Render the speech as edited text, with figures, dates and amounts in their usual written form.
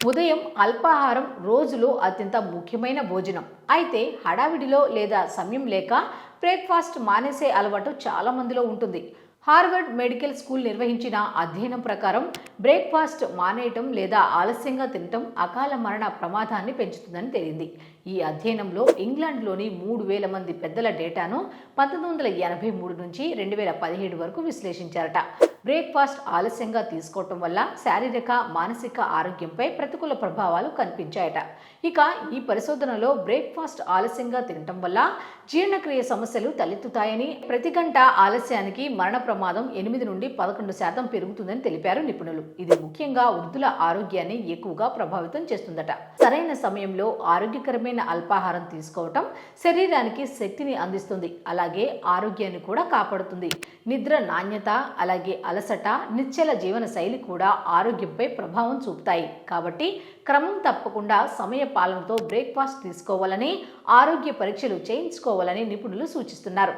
ఉదయం అల్పాహారం రోజులో అత్యంత ముఖ్యమైన భోజనం. అయితే హడావిడిలో లేదా సమయం లేక బ్రేక్ఫాస్ట్ మానేసే అలవాటు చాలా మందిలో ఉంటుంది. హార్వర్డ్ మెడికల్ స్కూల్ నిర్వహించిన అధ్యయనం ప్రకారం బ్రేక్ఫాస్ట్ మానేయటం లేదా ఆలస్యంగా తినటం అకాల మరణ ప్రమాదాన్ని పెంచుతుందని తేలింది. ఈ అధ్యయనంలో ఇంగ్లాండ్లోని 3,000 మంది పెద్దల డేటాను 1983 నుంచి 2017 వరకు విశ్లేషించారట. బ్రేక్ఫాస్ట్ ఆలస్యంగా తీసుకోవటం వల్ల శారీరక మానసిక ఆరోగ్యంపై ప్రతికూల ప్రభావాలు కనిపించాయట. ఇక ఈ పరిశోధనలో బ్రేక్ఫాస్ట్ ఆలస్యంగా తినటం వల్ల జీర్ణక్రియ సమస్యలు తలెత్తుతాయని, ప్రతి గంట ఆలస్యానికి మరణ ప్రమాదం 8 నుండి 11% పెరుగుతుందని తెలిపారు నిపుణులు. ఇది ముఖ్యంగా వృద్ధుల ఆరోగ్యాన్ని ఎక్కువగా ప్రభావితం చేస్తుందట. సరైన సమయంలో ఆరోగ్యకరమైన అల్పాహారం తీసుకోవటం శరీరానికి శక్తిని అందిస్తుంది, అలాగే ఆరోగ్యాన్ని కూడా కాపాడుతుంది. నిద్ర నాణ్యత, అలాగే అలసట, నిశ్చల జీవన శైలి కూడా ఆరోగ్యంపై ప్రభావం చూపుతాయి. కాబట్టి క్రమం తప్పకుండా సమయ పాలనతో బ్రేక్ఫాస్ట్ తీసుకోవాలని, ఆరోగ్య పరీక్షలు చేయించుకోవాలని నిపుణులు సూచిస్తున్నారు.